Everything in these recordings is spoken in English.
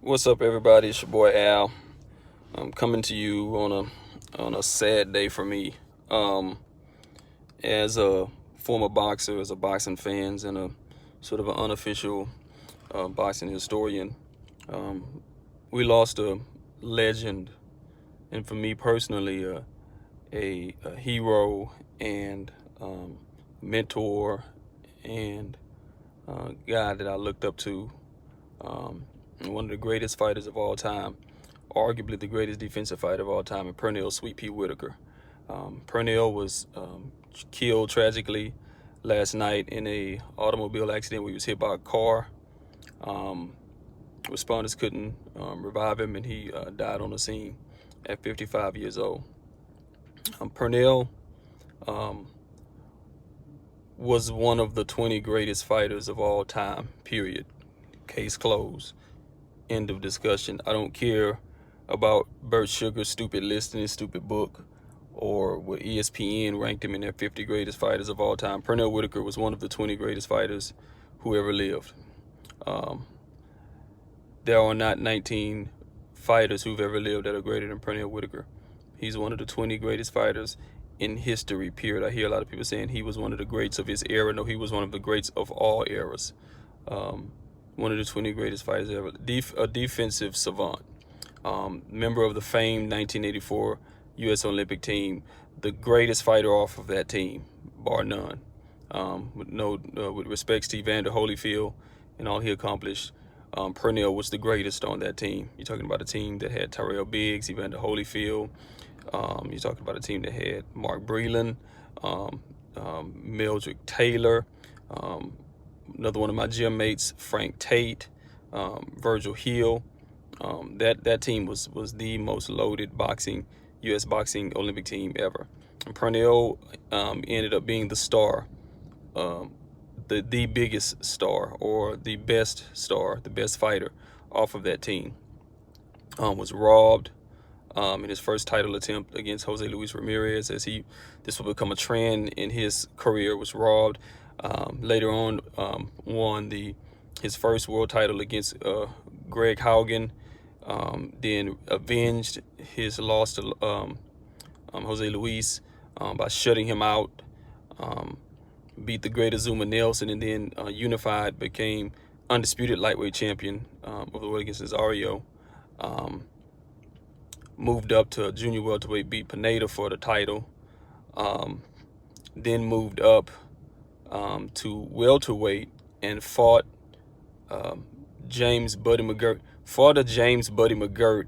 What's up, everybody? It's your boy Al. I'm coming to you on a sad day for me. As a former boxer, as a boxing fan, and a sort of an unofficial boxing historian, we lost a legend, and for me personally, a hero and mentor and guy that I looked up to. One of the greatest fighters of all time, arguably the greatest defensive fighter of all time, and Pernell "Sweet Pea" Whitaker. Pernell was killed tragically last night in a automobile accident where he was hit by a car. Responders couldn't revive him, and he died on the scene at 55 years old. Pernell was one of the 20 greatest fighters of all time, period. Case closed. End of discussion. I don't care about Bert Sugar's stupid list in his stupid book, or what ESPN ranked him in their 50 greatest fighters of all time. Pernell Whitaker was one of the 20 greatest fighters who ever lived. There are not 19 fighters who've ever lived that are greater than Pernell Whitaker. He's one of the 20 greatest fighters in history, period. I hear a lot of people saying he was one of the greats of his era. No, he was one of the greats of all eras. One of the 20 greatest fighters ever. A defensive savant. Member of the famed 1984 U.S. Olympic team. The greatest fighter off of that team, bar none. With respects to Evander Holyfield and all he accomplished, Pernell was the greatest on that team. You're talking about a team that had Tyrell Biggs, Evander Holyfield. You're talking about a team that had Mark Breland, Mildred Taylor, another one of my gym mates, Frank Tate, Virgil Hill. That team was the most loaded U.S. boxing Olympic team ever. And Pernell ended up being the star, the biggest star, or the best star, the best fighter off of that team. Was robbed in his first title attempt against Jose Luis Ramirez, this will become a trend in his career. Was robbed. Later on, won his first world title against Greg Haugen. Then avenged his loss to Jose Luis by shutting him out. Beat the great Azuma Nelson, and then unified, became undisputed lightweight champion of the world against Nazario. Moved up to junior welterweight, beat Pineda for the title. Then moved up to welterweight and fought James Buddy McGirt. Fought a James Buddy McGirt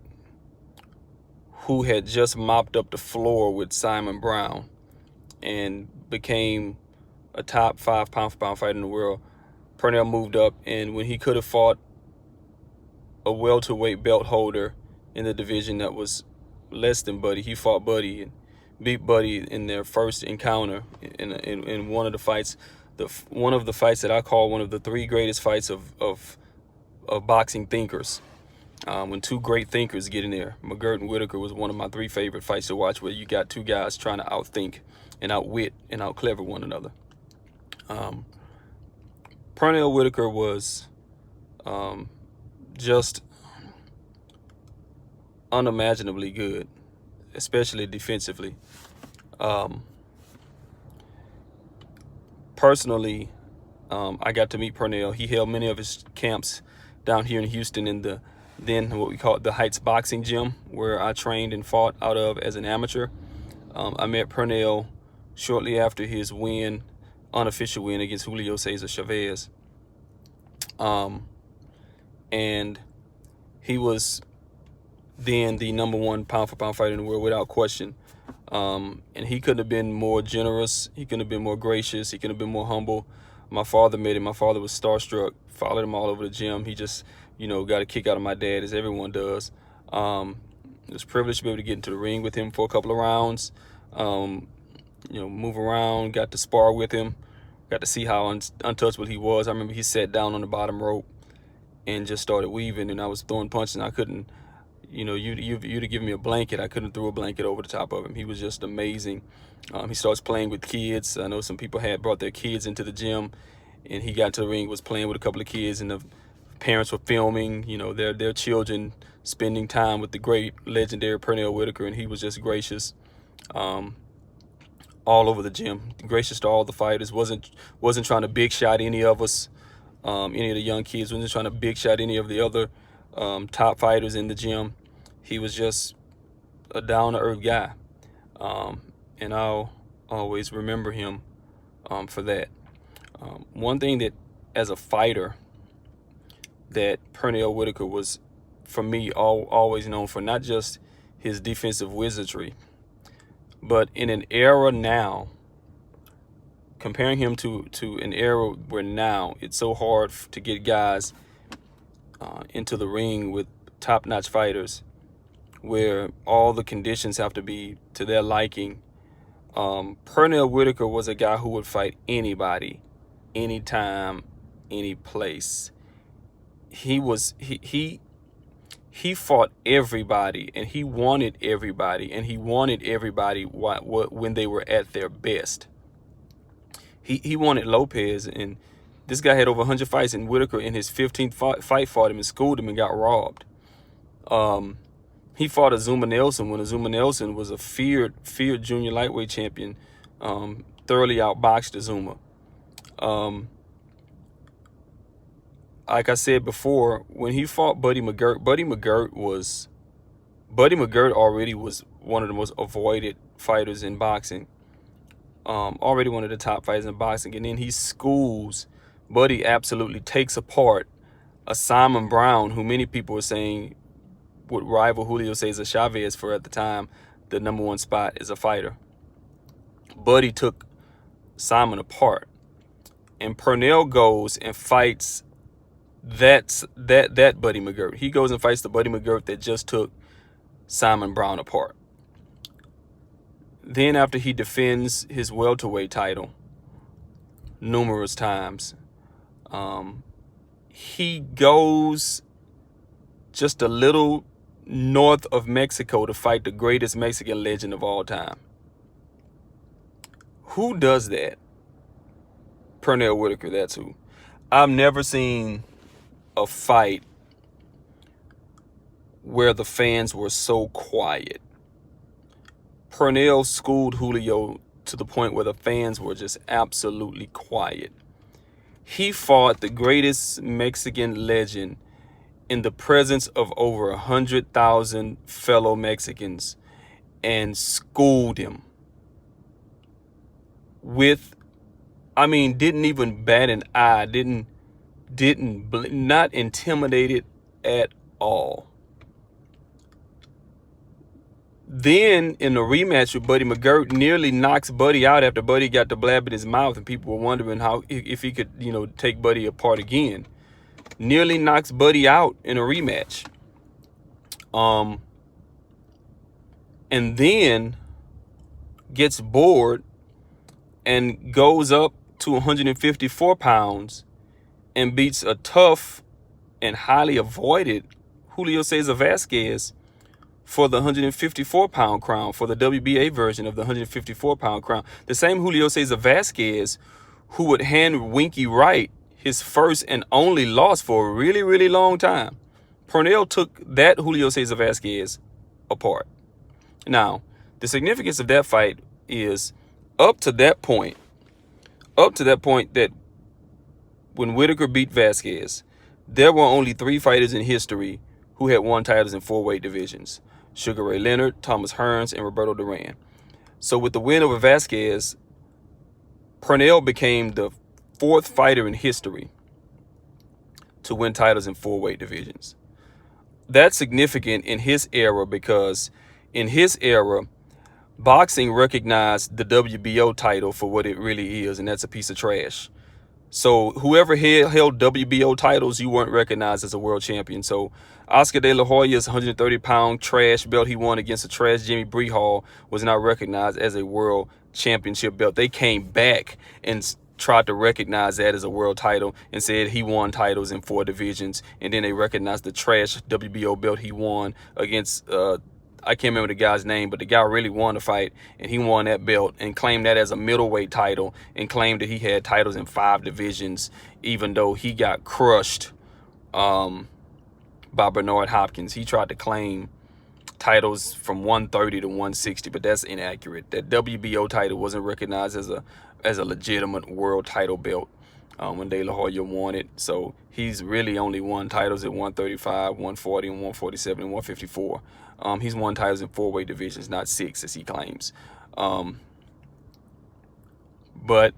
who had just mopped up the floor with Simon Brown and became a top 5 pound-for-pound fighter in the world. Pernell moved up, and when he could have fought a welterweight belt holder in the division that was less than Buddy, he fought Buddy and beat Buddy in their first encounter in one of the fights. One of the fights that I call one of the 3 greatest fights of boxing thinkers. When 2 great thinkers get in there. McGirt and Whitaker was one of my 3 favorite fights to watch, where you got 2 guys trying to outthink and outwit and outclever one another. Pernell Whitaker was just unimaginably good, especially defensively. Personally, I got to meet Pernell. He held many of his camps down here in Houston in the then what we call the Heights Boxing Gym, where I trained and fought out of as an amateur. I met Pernell shortly after his unofficial win against Julio Cesar Chavez. And he was then the #1 pound-for-pound fighter in the world without question. And he couldn't have been more generous. He couldn't have been more gracious. He couldn't have been more humble. My father met him. My father was starstruck, followed him all over the gym. He just, got a kick out of my dad, as everyone does. It was privileged to be able to get into the ring with him for a couple of rounds. Move around, got to spar with him, got to see how untouchable he was. I remember he sat down on the bottom rope and just started weaving, and I was throwing punches, and I couldn't, you'd have given me a blanket. I couldn't throw a blanket over the top of him. He was just amazing. He starts playing with kids. I know some people had brought their kids into the gym, and he got to the ring, was playing with a couple of kids, and the Parents were filming, their children spending time with the great legendary Pernell Whitaker, and he was just gracious, all over the gym, gracious to all the fighters. Wasn't trying to big shot any of us, any of the young kids. Wasn't trying to big shot any of the other top fighters in the gym. He was just a down to earth guy, and I'll always remember him for that. One thing that, as a fighter, that Pernell Whitaker was, for me, always known for, not just his defensive wizardry, but in an era now, comparing him to an era where now it's so hard to get guys into the ring with top-notch fighters, where all the conditions have to be to their liking. Pernell Whitaker was a guy who would fight anybody, anytime, any place. He fought everybody, and he wanted everybody, when they were at their best. He wanted Lopez, and this guy had over 100 fights, and Whitaker in his 15th fight fought him and schooled him and got robbed. He fought Azuma Nelson when Azuma Nelson was a feared junior lightweight champion, thoroughly outboxed Azuma. Like I said before, when he fought Buddy McGirt already was one of the most avoided fighters in boxing. Already one of the top fighters in boxing. And then he schools, Buddy absolutely takes apart a Simon Brown, who many people were saying would rival Julio Cesar Chavez for, at the time, the #1 spot as a fighter. Buddy took Simon apart. And Pernell goes and fights that Buddy McGirt. He goes and fights the Buddy McGirt that just took Simon Brown apart. Then, after he defends his welterweight title numerous times, he goes just a little north of Mexico to fight the greatest Mexican legend of all time. Who does that? Pernell Whitaker, that's who. I've never seen a fight where the fans were so quiet. Pernell schooled Julio to the point where the fans were just absolutely quiet. He fought the greatest Mexican legend in the presence of over 100,000 fellow Mexicans and schooled him didn't even bat an eye, not intimidated at all. Then, in the rematch with Buddy McGirt, nearly knocks Buddy out after Buddy got the blab in his mouth, and people were wondering if he could, take Buddy apart again. Nearly knocks Buddy out in a rematch. And then gets bored and goes up to 154 pounds and beats a tough and highly avoided Julio Cesar Vasquez for the 154-pound crown, for the WBA version of the 154-pound crown. The same Julio Cesar Vasquez who would hand Winky Wright his first and only loss for a really, really long time. Pernell took that Julio Cesar Vasquez apart. Now, the significance of that fight is up to that point that when Whitaker beat Vasquez, there were only 3 fighters in history who had won titles in 4 weight divisions: Sugar Ray Leonard, Thomas Hearns, and Roberto Duran. So with the win over Vasquez, Pernell became the 4th fighter in history to win titles in 4 weight divisions. That's significant in his era because in his era, boxing recognized the WBO title for what it really is, and that's a piece of trash. So whoever held WBO titles, you weren't recognized as a world champion. So Oscar De La Hoya's 130-pound trash belt he won against a trash Jimmy Brehall was not recognized as a world championship belt. They came back and tried to recognize that as a world title and said he won titles in 4 divisions. And then they recognized the trash WBO belt he won against I can't remember the guy's name, but the guy really won the fight, and he won that belt and claimed that as a middleweight title and claimed that he had titles in 5 divisions, even though he got crushed by Bernard Hopkins. He tried to claim titles from 130 to 160, but that's inaccurate. That WBO title wasn't recognized as a legitimate world title belt when De La Hoya won it. So he's really only won titles at 135, 140, and 147 and 154. He's won titles in 4 weight divisions, not 6 as he claims. But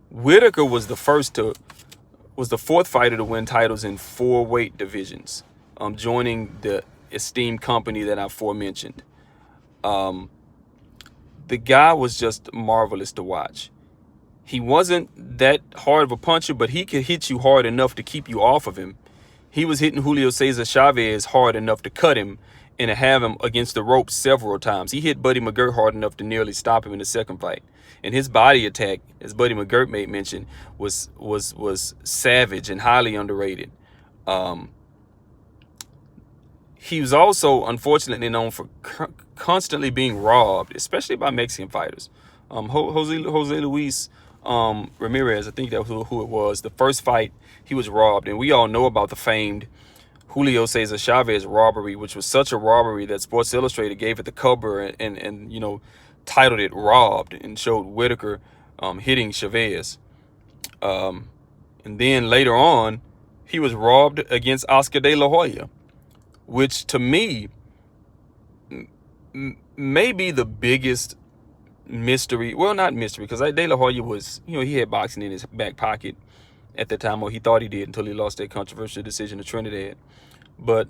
Whitaker was the 4th fighter to win titles in 4 weight divisions, joining the esteemed company that I aforementioned. The guy was just marvelous to watch. He wasn't that hard of a puncher, but he could hit you hard enough to keep you off of him. He was hitting Julio Cesar Chavez hard enough to cut him and to have him against the ropes several times. He hit Buddy McGirt hard enough to nearly stop him in the second fight. And his body attack, as Buddy McGirt made mention, was savage and highly underrated. He was also unfortunately known for constantly being robbed, especially by Mexican fighters. Jose Luis Ramirez, I think that was who it was. The first fight, he was robbed, and we all know about the famed Julio Cesar Chavez robbery, which was such a robbery that Sports Illustrated gave it the cover and you know, titled it "Robbed" and showed Whitaker hitting Chavez. And then later on, he was robbed against Oscar De La Hoya, which to me may be the biggest mystery. Well, not mystery, because De La Hoya was, you know, he had boxing in his back pocket at the time, or he thought he did, until he lost that controversial decision to Trinidad. But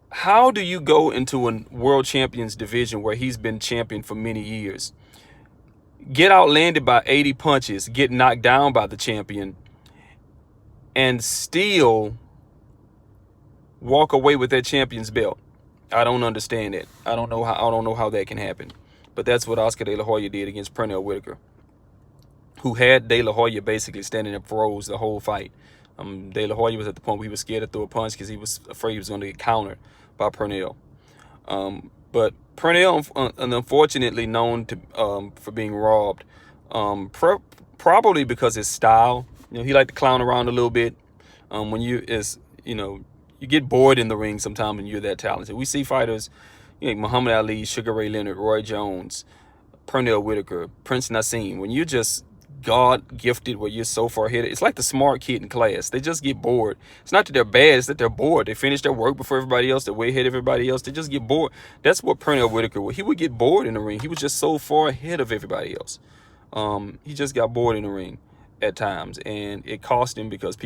how do you go into a world champions division where he's been champion for many years, get outlanded by 80 punches, get knocked down by the champion, and still walk away with that champion's belt? I don't understand it. I don't know how that can happen. But that's what Oscar De La Hoya did against Pernell Whitaker, who had De La Hoya basically standing up froze the whole fight. De La Hoya was at the point where he was scared to throw a punch because he was afraid he was going to get countered by Pernell. But Pernell, unfortunately known to for being robbed, probably because his style. You know, he liked to clown around a little bit. When you get bored in the ring sometimes when you're that talented. We see fighters, you know, Muhammad Ali, Sugar Ray Leonard, Roy Jones, Pernell Whitaker, Prince Nassim. When you're just God gifted, where you're so far ahead, it's like the smart kid in class. They just get bored. It's not that they're bad, it's that they're bored. They finish their work before everybody else. They're way ahead of everybody else. They just get bored. That's what Pernell Whitaker was. He would get bored in the ring. He was just so far ahead of everybody else. He just got bored in the ring at times, and it cost him because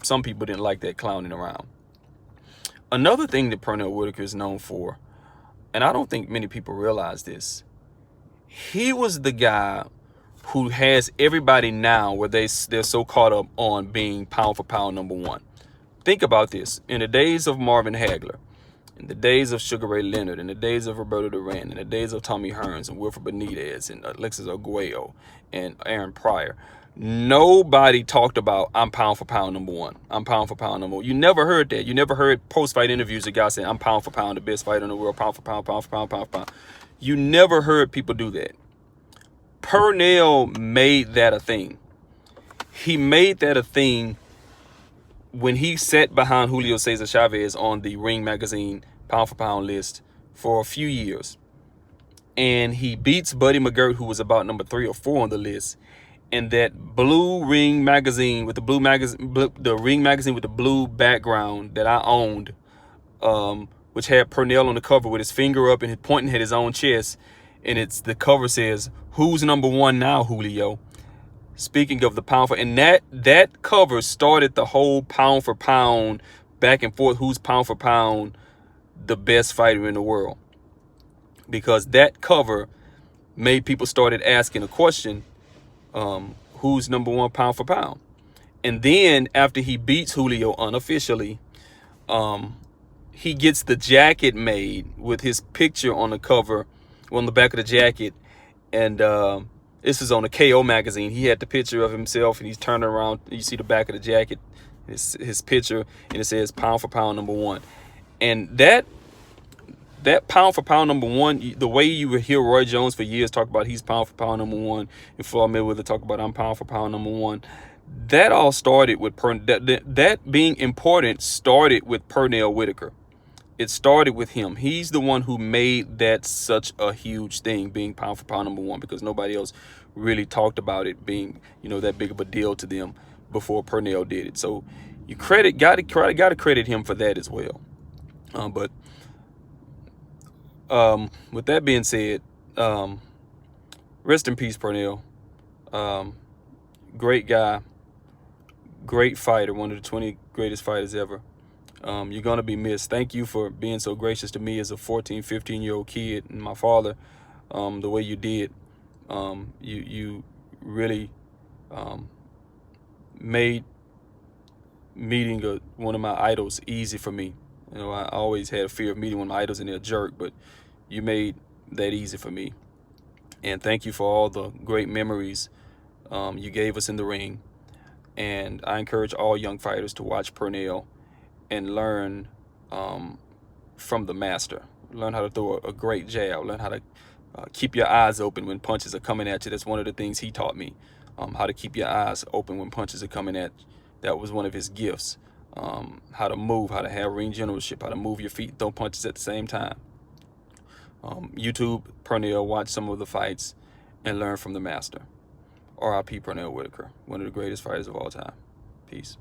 some people didn't like that clowning around. Another thing that Pernell Whitaker is known for, and I don't think many people realize this, he was the guy who has everybody now where they're so caught up on being pound for pound #1. Think about this. In the days of Marvin Hagler, in the days of Sugar Ray Leonard, in the days of Roberto Duran, in the days of Tommy Hearns and Wilfred Benitez and Alexis Arguello and Aaron Pryor, nobody talked about I'm pound for pound #1. I'm pound for pound #1. You never heard that. You never heard post-fight interviews of guys saying I'm pound for pound the best fighter in the world, pound for pound, pound for pound, pound for pound. You never heard people do that. Pernell made that a thing. He made that a thing when he sat behind Julio Cesar Chavez on the Ring Magazine pound for pound list for a few years. And he beats Buddy McGirt, who was about number 3 or 4 on the list. And that blue Ring magazine with the Ring magazine with the blue background that I owned, which had Pernell on the cover with his finger up and pointing at his own chest. And the cover says, "Who's #1 now, Julio?" Speaking of the pound for, and that cover started the whole pound for pound back and forth. Who's pound for pound the best fighter in the world? Because that cover made people started asking a question, who's #1 pound for pound? And then after he beats Julio unofficially, he gets the jacket made with his picture on the cover, on the back of the jacket. And this is on the KO magazine. He had the picture of himself and he's turning around. You see the back of the jacket, his picture, and it says pound for pound #1. And that pound for pound #1, the way you would hear Roy Jones for years talk about he's pound for pound #1, and Floyd Mayweather talk about I'm pound for pound #1, That all started with that being important started with Pernell Whitaker. It started with him. He's the one who made that such a huge thing, being pound for pound #1, because nobody else really talked about it being, that big of a deal to them before Pernell did it. So you gotta credit him for that as well. But with that being said, rest in peace, Pernell. Great guy, great fighter, one of the 20 greatest fighters ever. You're going to be missed. Thank you for being so gracious to me as a 14, 15-year-old kid and my father, the way you did. You really made meeting one of my idols easy for me. I always had a fear of meeting one of my idols and they're a jerk, but you made that easy for me. And thank you for all the great memories you gave us in the ring. And I encourage all young fighters to watch Pernell and learn from the master. Learn how to throw a great jab. Learn how to keep your eyes open when punches are coming at you. That's one of the things he taught me, how to keep your eyes open when punches are coming at you. That was one of his gifts. How to move, how to have ring generalship, how to move your feet, throw punches at the same time. YouTube Pernell, watch some of the fights and learn from the master. R.I.P. Pernell Whitaker, one of the greatest fighters of all time. Peace.